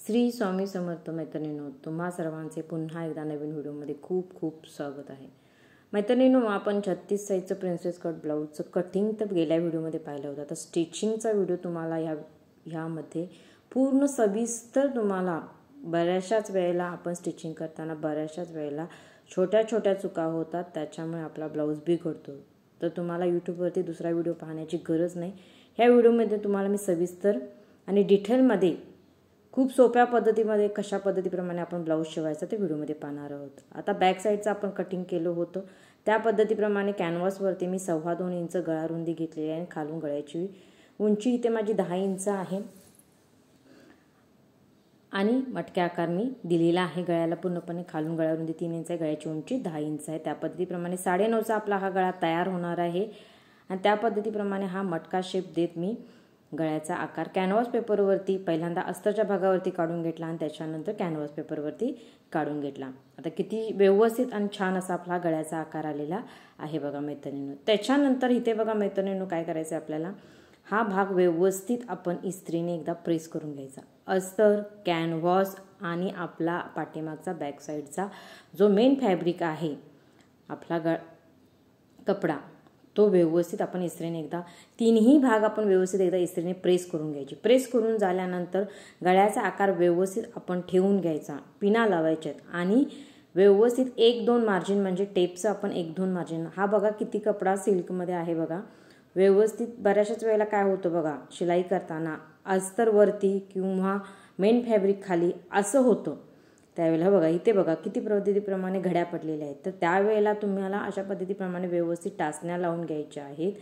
श्री स्वामी समर्थ मैत्रिणींनो, तुम्हा सर्वांचे पुन्हा एकदा नवीन व्हिडिओमध्ये खूप खूप स्वागत आहे. मैत्रिणींनो, आपण 36 साईजचं प्रिन्सेस कट ब्लाऊजचं कटिंग तर गेल्या व्हिडिओमध्ये पाहिलं होतं. आता स्टिचिंगचा व्हिडिओ तुम्हाला ह्यामध्ये पूर्ण सविस्तर तुम्हाला बऱ्याचशाच वेळेला आपण स्टिचिंग करताना बऱ्याचशाच वेळेला छोट्या छोट्या चुका होतात, त्याच्यामुळे आपला ब्लाऊज बिघडतो. तर तुम्हाला यूट्यूबवरती दुसरा व्हिडिओ पाहण्याची गरज नाही. ह्या व्हिडिओमध्ये तुम्हाला मी सविस्तर आणि डिटेलमध्ये खूप सोप्या पद्धतीमध्ये कशा पद्धतीप्रमाणे आपण ब्लाऊज शिवायचा ते व्हिडिओमध्ये पाहणार आहोत. आता बॅक साईडचं आपण कटिंग केलं होतं त्या पद्धतीप्रमाणे कॅनव्हासवरती मी 2.25 इंच गळा रुंदी घेतलेली आहे आणि खालून गळ्याची उंची इथे माझी 10 इंच आहे आणि मटके आकार मी दिलेला आहे गळ्याला पूर्णपणे. खालून गळा रुंदी 3 इंच आहे, गळ्याची उंची 10 इंच आहे. त्या पद्धतीप्रमाणे 9.5चा आपला हा गळा तयार होणार आहे आणि त्या पद्धतीप्रमाणे हा मटका शेप देत मी गळ्याचा आकार कॅनव्हास पेपरवरती पहिल्यांदा अस्तरच्या भागावरती काढून घेतला आणि त्याच्यानंतर कॅनव्हास पेपरवरती काढून घेतला. आता किती व्यवस्थित आणि छान असा आपला गळ्याचा आकार आलेला आहे बघा मैत्रिणींनो. त्याच्यानंतर इथे बघा मैत्रिणींनो काय करायचं आपल्याला, हा भाग व्यवस्थित आपण इस्त्रीने एकदा प्रेस करून घ्यायचा. अस्तर, कॅनव्हास आणि आपला पाठीमागचा बॅक साईडचा जो मेन फॅब्रिक आहे आपला कपडा, तो व्यवस्थित आपण इस्त्रीने एकदा तीनही भाग आपण व्यवस्थित एकदा इस्त्रीने प्रेस करून घ्यायची. प्रेस करून झाल्यानंतर गळ्याचा आकार व्यवस्थित आपण ठेवून घ्यायचा. पिना लावायच्यात आणि व्यवस्थित 1-2 मार्जिन म्हणजे टेपचं आपण 1-2 मार्जिन. हा बघा किती कपडा सिल्कमध्ये आहे बघा. व्यवस्थित बऱ्याचशाच वेळेला काय होतं बघा, शिलाई करताना अस्तरवरती किंवा मेन फॅब्रिक खाली असं होतं. त्यावेळेला बघा इथे बघा किती पद्धतीप्रमाणे घड्या पडलेल्या आहेत. तर त्यावेळेला तुम्हाला अशा पद्धतीप्रमाणे व्यवस्थित टाचण्या लावून घ्यायच्या आहेत.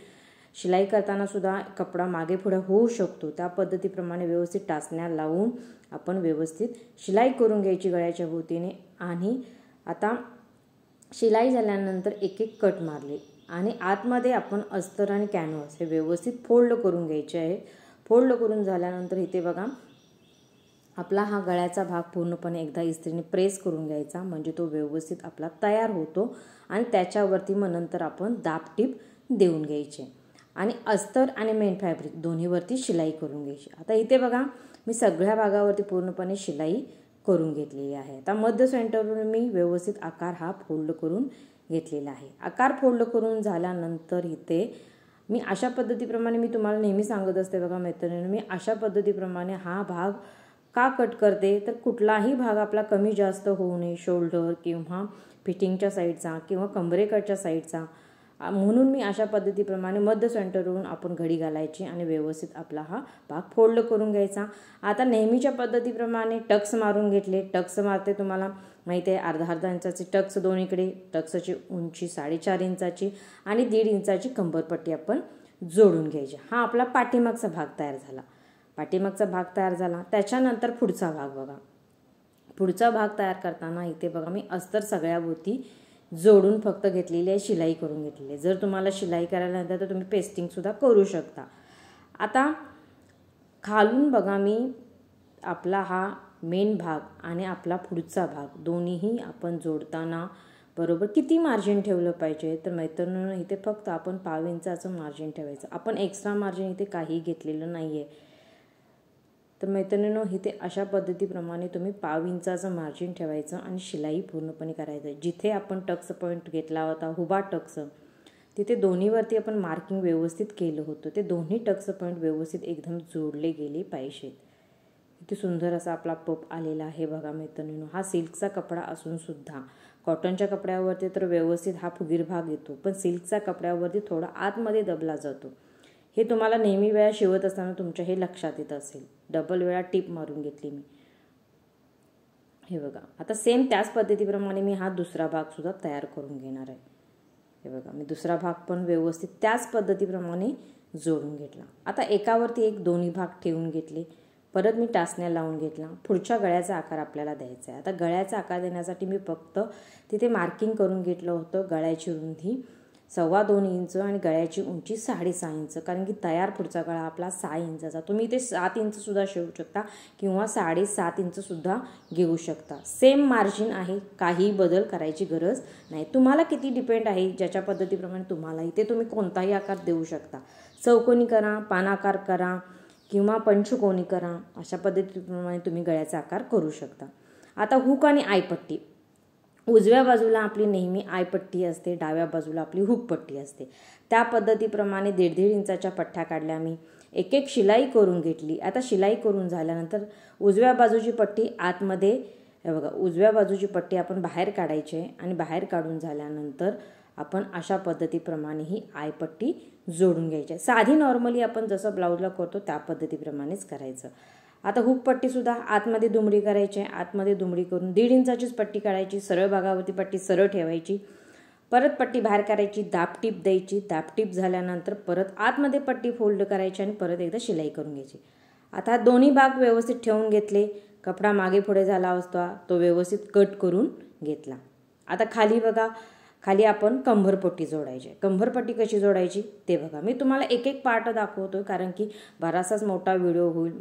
शिलाई करताना सुद्धा कपडा मागे पुढे होऊ शकतो, त्या पद्धतीप्रमाणे व्यवस्थित टाचण्या लावून आपण व्यवस्थित शिलाई करून घ्यायची गळ्याच्या भोवतीने. आणि आता शिलाई झाल्यानंतर एक एक कट मारले आणि आतमध्ये आपण अस्तर आणि कॅनव्हास हे व्यवस्थित फोल्ड करून घ्यायचे आहे. फोल्ड करून झाल्यानंतर इथे बघा आपला हा गळ्याचा भाग पूर्णपणे एकदा इस्त्रीने प्रेस करून घ्यायचा, म्हणजे तो व्यवस्थित आपला तयार होतो. आणि त्याच्यावरती मग नंतर आपण दाबटीप देऊन घ्यायचे आणि अस्तर आणि मेन फॅब्रिक दोन्हीवरती शिलाई करून घ्यायची. आता इथे बघा मी सगळ्या भागावरती पूर्णपणे शिलाई करून घेतलेली आहे. आता मध्य सेंटरवरून मी व्यवस्थित आकार हा फोल्ड करून घेतलेला आहे. आकार फोल्ड करून झाल्यानंतर इथे मी अशा पद्धतीप्रमाणे मी तुम्हाला नेहमी सांगत असते बघा मैत्रिणींनो, मी अशा पद्धतीप्रमाणे हा भाग का कट करते, तर कुठलाही भाग आपला कमी जास्त होऊ नये, शोल्डर किंवा फिटिंगच्या साईडचा किंवा कंबरेकडच्या साईडचा, म्हणून मी अशा पद्धतीप्रमाणे मध्य सेंटरवरून आपण घडी घालायची आणि व्यवस्थित आपला हा भाग फोल्ड करून घ्यायचा. आता नेहमीच्या पद्धतीप्रमाणे टक्स मारून घेतले. टक्स मारते तुम्हाला माहिती आहे, अर्धा इंचाचे टक्स दोन्हीकडे, टक्सची उंची 4.5 इंचाची आणि 1.5 इंचाची कंबरपट्टी आपण जोडून घ्यायची. हा आपला पाठीमागचा भाग तयार झाला. पाठीमागचा भाग तयार झाला त्याच्यानंतर पुढचा भाग बघा. पुढचा भाग तयार करताना इथे बघा मी अस्तर सगळ्याभोवती जोडून फक्त घेतलेली आहे, शिलाई करून घेतलेली आहे. जर तुम्हाला शिलाई करायला नंतर तर तुम्ही पेस्टिंगसुद्धा करू शकता. आता खालून बघा मी आपला हा मेन भाग आणि आपला पुढचा भाग दोन्हीही आपण जोडताना बरोबर किती मार्जिन ठेवलं पाहिजे, तर मैत्रिणींनो इथे फक्त आपण 1/2 इंचाचं मार्जिन ठेवायचं. आपण एक्स्ट्रा मार्जिन इथे काही घेतलेलं नाही आहे. तर मैत्रिणींनो इथे अशा पद्धतीप्रमाणे तुम्ही 1/2 इंचाचं मार्जिन ठेवायचं आणि शिलाई पूर्णपणे करायचं. जिथे आपण टक्स पॉईंट घेतला होता हुबा टक्स, तिथे दोन्हीवरती आपण मार्किंग व्यवस्थित केलं होतं. ते दोन्ही टक्स पॉईंट व्यवस्थित एकदम जोडले गेले पाहिजेत. इथे सुंदर असा आपला पप आलेला आहे बघा मैत्रिणींनो. हा सिल्कचा कपडा असून सुद्धा कॉटनच्या कपड्यावरती तर व्यवस्थित हा फुगीर भाग येतो, पण सिल्कच्या कपड्यावरती थोडा आतमध्ये दबला जातो. हे तुम्हाला नेहमी वेळा शिवत असताना तुमच्या हे लक्षात येत असेल. डबल वेळा टिप मारून घेतली मी. हे बघा आता सेम त्याच पद्धतीप्रमाणे मी हा दुसरा भाग सुद्धा तयार करून घेणार आहे. हे बघा मी दुसरा भाग पण व्यवस्थित त्याच पद्धतीप्रमाणे जोडून घेतला. आता एकावरती एक दोन्ही भाग ठेवून घेतले. परत मी टाचण्या लावून घेतला. पुढच्या गळ्याचा आकार आपल्याला द्यायचा आहे. आता गळ्याचा आकार देण्यासाठी मी फक्त तिथे मार्किंग करून घेतलं होतं. गळ्याची रुंदी 2.25 इंच आणि गळ्याची उंची 6.5 इंच, कारण की तयार पुढचा गळा आपला 6 इंचाचा. तुम्ही इथे 7 इंच सुद्धा शिवू शकता किंवा 7.5 इंच सुद्धा घेऊ शकता. सेम मार्जिन आहे, काही बदल करायची गरज नाही. तुम्हाला किती डिपेंड आहे ज्याच्या पद्धतीप्रमाणे तुम्हाला इथे तुम्ही कोणताही आकार देऊ शकता. चौकोनी करा, पानाकार करा किंवा पंचकोनी करा. अशा पद्धतीप्रमाणे तुम्ही गळ्याचा आकार करू शकता. आता हुक आणि आयपट्टी. उजव्या बाजूला आपली नेहमी आयपट्टी असते, डाव्या बाजूला आपली हुक पट्टी असते. त्या पद्धतीप्रमाणे 1.5 इंचाच्या पट्ट्या काढल्या मी. एक एक शिलाई करून घेतली. आता शिलाई करून झाल्यानंतर उजव्या बाजूची पट्टी आतमध्ये, हे बघा उजव्या बाजूची पट्टी आपण बाहेर काढायची आहे आणि बाहेर काढून झाल्यानंतर आपण अशा पद्धतीप्रमाणे ही आयपट्टी जोडून घ्यायची आहे. साधी नॉर्मली आपण जसं ब्लाऊजला करतो त्या पद्धतीप्रमाणेच करायचं. आता हुक पट्टीसुद्धा आतमध्ये दुमडी करायची आहे. आतमध्ये दुमडी करून 1.5 इंचाचीच पट्टी काढायची. सरळ भागावरती पट्टी सरळ ठेवायची. परत पट्टी बाहेर करायची, दाबटीप द्यायची. दाबटीप झाल्यानंतर परत आतमध्ये पट्टी फोल्ड करायची आणि परत एकदा शिलाई करून घ्यायची. आता दोन्ही भाग व्यवस्थित ठेवून घेतले. कपडा मागे पुढे झाला असता तो व्यवस्थित कट करून घेतला. आता खाली बघा, खाली आपण कंबरपट्टी जोडायची. कंबरपट्टी कशी जोडायची ते बघा. मी तुम्हाला एक एक पार्ट दाखवतोय कारण की बराचसाच मोठा व्हिडिओ होईल.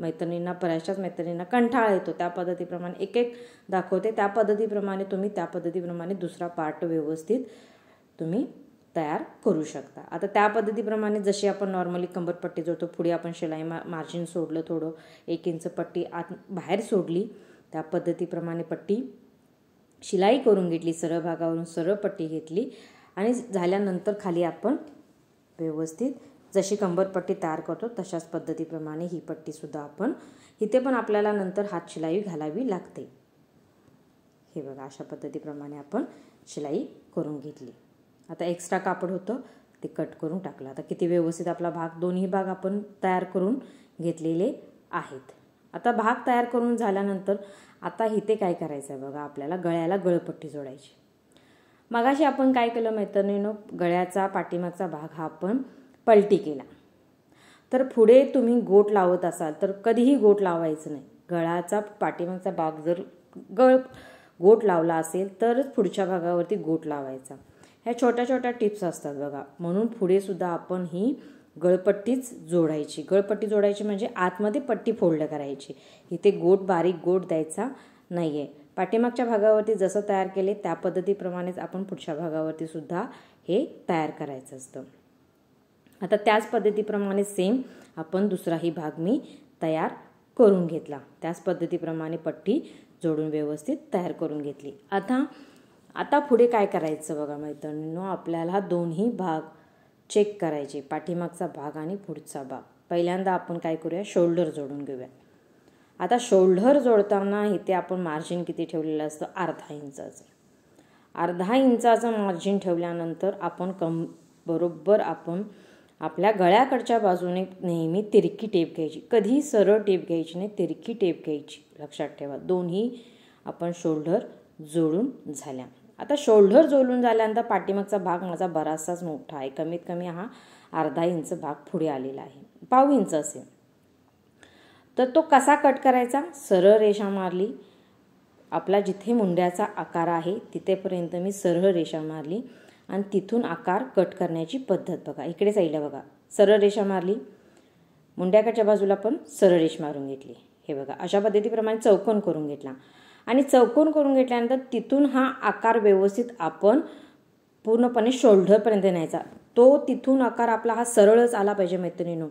बऱ्याचशाच मैत्रिणींना कंटाळा येतो. त्या पद्धतीप्रमाणे एक एक दाखवते. त्या पद्धतीप्रमाणे दुसरा पार्ट व्यवस्थित तुम्ही तयार करू शकता. आता त्या पद्धतीप्रमाणे जशी आपण नॉर्मली कंबरपट्टी जोडतो, पुढे आपण शिलाई मार्जिन सोडलं, थोडं 1 इंच पट्टी आत बाहेर सोडली. त्या पद्धतीप्रमाणे पट्टी शिलाई करून घेतली. सरळ भागावरून सरळ पट्टी घेतली आणि झाल्यानंतर खाली आपण व्यवस्थित जशी कंबरपट्टी तयार करतो तशाच पद्धतीप्रमाणे ही पट्टीसुद्धा आपण इथे पण आपल्याला नंतर हात शिलाई घालावी लागते. हे बघा अशा पद्धतीप्रमाणे आपण शिलाई करून घेतली. आता एक्स्ट्रा कापड होतं ते कट करून टाकलं. आता किती व्यवस्थित आपला भाग, दोन्ही भाग आपण तयार करून घेतलेले आहेत. आता भाग तयार करून झाल्यानंतर आता इथे काय करायचं आहे बघा, आपल्याला गळ्याला गळपट्टी जोडायची. मगाशी आपण काय केलं मैत्रिणींनो, गळ्याचा पाठीमागचा भाग हा आपण पलटी केला. तर पुढे तुम्ही गोट लावत असाल तर कधीही गोट लावायचं नाही. गळ्याचा पाठीमागचा भाग जर गोट लावला असेल तरच पुढच्या भागावरती गोट लावायचा. ह्या छोट्या छोट्या टिप्स असतात बघा. म्हणून पुढे सुद्धा आपण ही गळपट्टीच जोडायची. गळपट्टी जोडायची म्हणजे आतमध्ये पट्टी फोल्ड करायची. इथे बारीक गोट द्यायचा नाही आहे. पाठीमागच्या भागावरती जसं तयार केले त्या पद्धतीप्रमाणेच आपण पुढच्या भागावरती सुद्धा हे तयार करायचं असतं. आता त्याच पद्धतीप्रमाणे सेम आपण दुसराही भाग मी तयार करून घेतला. त्याच पद्धतीप्रमाणे पट्टी जोडून व्यवस्थित तयार करून घेतली. आता पुढे काय करायचं बघा मैत्रिणींनो, आपल्याला दोन्ही भाग चेक करायचे, पाठीमागचा भाग आणि पुढचा भाग. पहिल्यांदा आपण काय करूया, शोल्डर जोडून घेऊया. आता शोल्डर जोडताना इथे आपण मार्जिन किती ठेवलेलं असतं, अर्धा इंचाचं. अर्धा इंचाचं मार्जिन ठेवल्यानंतर आपण बरोबर आपण आपल्या गळ्याकडच्या बाजूने नेहमी तिरकी टेप घ्यायची. कधी सरळ टेप घ्यायची नाही, तिरकी टेप घ्यायची. लक्षात ठेवा. दोन्ही आपण शोल्डर जोडून झाल्या. आता शोल्डर जोडून झाल्यानंतर पाठीमागचा भाग माझा बराचसाच मोठा आहे. कमीत कमी हा अर्धा इंच भाग पुढे आलेला आहे, पाव इंच असेल. तर तो कसा कट करायचा, सरळ रेषा मारली. आपला जिथे मुंड्याचा आकार आहे तिथेपर्यंत मी सरळ रेषा मारली आणि तिथून आकार कट करण्याची पद्धत बघा. इकडे साईडला बघा, सरळ रेषा मारली. मुंड्याकडच्या बाजूला पण सरळ रेष मारून घेतली. हे बघा अशा पद्धतीप्रमाणे चौकोन करून घेतला. आणि चौकोन करून घेतल्यानंतर तिथून हा आकार व्यवस्थित आपण पूर्णपणे शोल्डरपर्यंत न्यायचा. तो तिथून आकार आपला हा सरळच आला पाहिजे मैत्रिणींनो.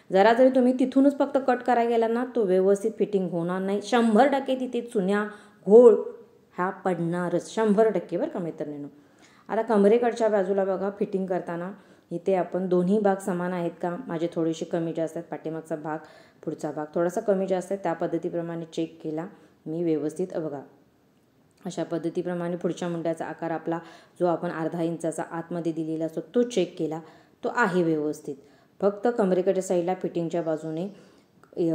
जरा जरी तुम्ही तिथूनच फक्त कट करायला गेला ना, तो व्यवस्थित फिटिंग होणार नाही. 100% तिथे चुन्या घोळ हा पडणारच, 100% बरं का मैत्रिणींनो. आता कमरेकडच्या बाजूला बघा, फिटिंग करताना इथे आपण दोन्ही भाग समान आहेत का, माझे थोडेसे कमी जास्त आहेत. पाठीमागचा भाग पुढचा भाग थोडासा कमी जास्त आहे. त्या पद्धतीप्रमाणे चेक केला मी व्यवस्थित. बघा अशा पद्धतीप्रमाणे पुढच्या मुंड्याचा आकार आपला जो आपण अर्धा इंचाचा आतमध्ये दिलेला असतो तो चेक केला, तो आहे व्यवस्थित. फक्त कमरेकडच्या साईडला फिटिंगच्या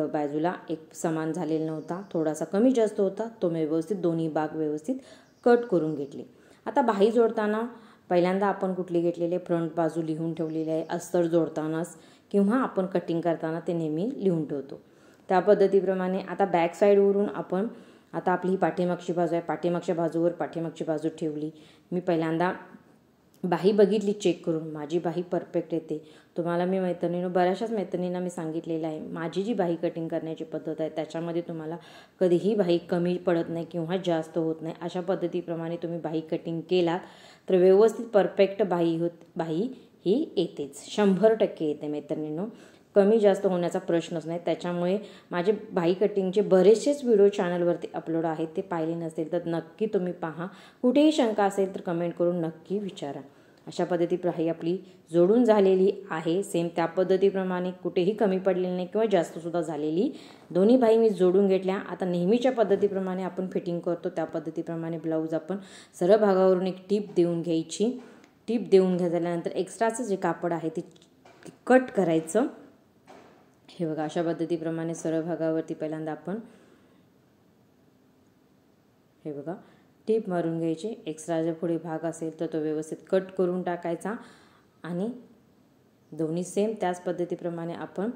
बाजूला एक समान झालेला नव्हता, थोडासा कमी जास्त होता. तो मी व्यवस्थित दोन्ही भाग व्यवस्थित कट करून घेतले. आता बाही जोडताना पहिल्यांदा आपण कुठली घेतलेली, फ्रंट बाजू लिहून ठेवलेली आहे. अस्तर जोडतानाच किंवा आपण कटिंग करताना ते नेहमी लिहून ठेवतो. त्या पद्धतीप्रमाणे आता बॅक साईडवरून आपण आता आपली ही पाठीमागची बाजू आहे, पाठीमागच्या बाजूवर पाठीमागची बाजू ठेवली. मी पहिल्यांदा बाही बघितली चेक करून, माझी बाही परफेक्ट येते. तुम्हाला मी बऱ्याचशाच मैत्रिणींना मी सांगितलेलं आहे, माझी जी बाही कटिंग करण्याची पद्धत आहे त्याच्यामध्ये तुम्हाला कधीही बाही कमी पडत नाही किंवा जास्त होत नाही. अशा पद्धतीप्रमाणे तुम्ही बाही कटिंग केलात तर व्यवस्थित परफेक्ट बाही ही येतेच, 100% येते मैत्रिणींनो. कमी जास्त होण्याचा प्रश्नच नाही. त्याच्यामुळे माझे भाई कटिंगचे बरेचसेच व्हिडिओ चॅनलवरती अपलोड आहेत, ते पाहिले नसतील तर नक्की तुम्ही पहा. कुठेही शंका असेल तर कमेंट करून नक्की विचारा. अशा पद्धती भाई आपली जोडून झालेली आहे. सेम त्या पद्धतीप्रमाणे कुठेही कमी पडलेली नाही किंवा जास्तसुद्धा झालेली. दोन्ही भाई मी जोडून घेतल्या. आता नेहमीच्या पद्धतीप्रमाणे आपण फिटिंग करतो त्या पद्धतीप्रमाणे ब्लाऊज आपण सरळ भागावरून एक टीप देऊन घ्यायची. टीप देऊन घेतल्यानंतर एक्स्ट्राचं जे कापड आहे ते कट करायचं. हे बघा अशा पद्धतीप्रमाणे सरळ भागावरती पहिल्यांदा आपण हे बघा टीप मारून घ्यायची. एक्स्ट्रा जर पुढे भाग असेल तर तो व्यवस्थित कट करून टाकायचा आणि दोन्ही सेम त्याच पद्धतीप्रमाणे आपण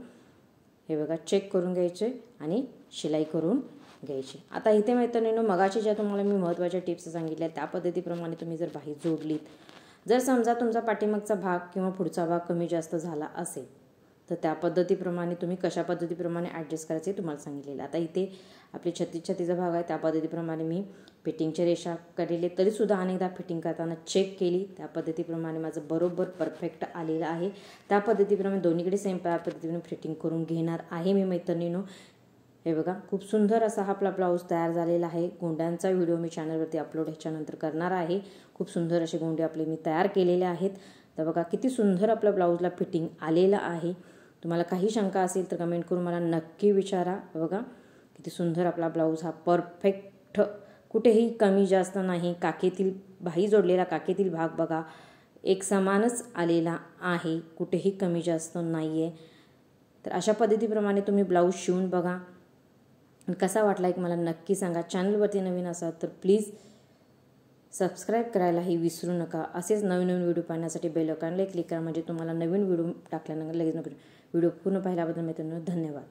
हे बघा चेक करून घ्यायचे आणि शिलाई करून घ्यायची. आता इथे मैत्रिणींनो मगाशी ज्या तुम्हाला मी महत्त्वाच्या टिप्स सांगितल्या त्या पद्धतीप्रमाणे तुम्ही जर बाही जोडलीत, जर समजा तुमचा पाठीमागचा भाग किंवा पुढचा भाग कमी जास्त झाला असेल तर त्या पद्धतीप्रमाणे तुम्ही कशा पद्धतीप्रमाणे ॲडजस्ट करायचे तुम्हाला सांगितलेलं. आता इथे आपली 36-36चा भाग आहे, त्या पद्धतीप्रमाणे मी फिटिंगची रेषा काढलेली, तरीसुद्धा अनेकदा फिटिंग करताना चेक केली. त्या पद्धतीप्रमाणे माझं बरोबर परफेक्ट आलेलं आहे. त्या पद्धतीप्रमाणे दोन्हीकडे सेम त्या पद्धतीने फिटिंग करून घेणार आहे मी मैत्रिणींनो. हे बघा खूप सुंदर असा हा आपला ब्लाऊज तयार झालेला आहे. गोंड्यांचा व्हिडिओ मी चॅनलवरती अपलोड ह्याच्यानंतर करणार आहे. खूप सुंदर असे गोंडे आपले मी तयार केलेले आहेत. तर बघा किती सुंदर आपल्या ब्लाऊजला फिटिंग आलेलं आहे. तुम्हाला काही शंका असेल तर कमेंट करून मला नक्की विचारा. बघा किती सुंदर आपला ब्लाऊज हा परफेक्ट, कुठेही कमी जास्त नाही. काखेतील बाही जोडलेला काखेतील भाग बघा एक समानच आलेला आहे, कुठेही कमी जास्त नाही आहे. तर अशा पद्धतीप्रमाणे तुम्ही ब्लाऊज शिवून बघा. कसा वाटला एक मला नक्की सांगा. चॅनलवरती नवीन असाल तर प्लीज सबस्क्राईब करायलाही विसरू नका. असेच नवीन नवीन व्हिडिओ पाहण्यासाठी बेल आयकॉनला क्लिक करा, म्हणजे तुम्हाला नवीन व्हिडिओ टाकल्यानंतर लगेच व्हिडिओ पूर्ण पाहिल्याबद्दल मित्रांनो धन्यवाद.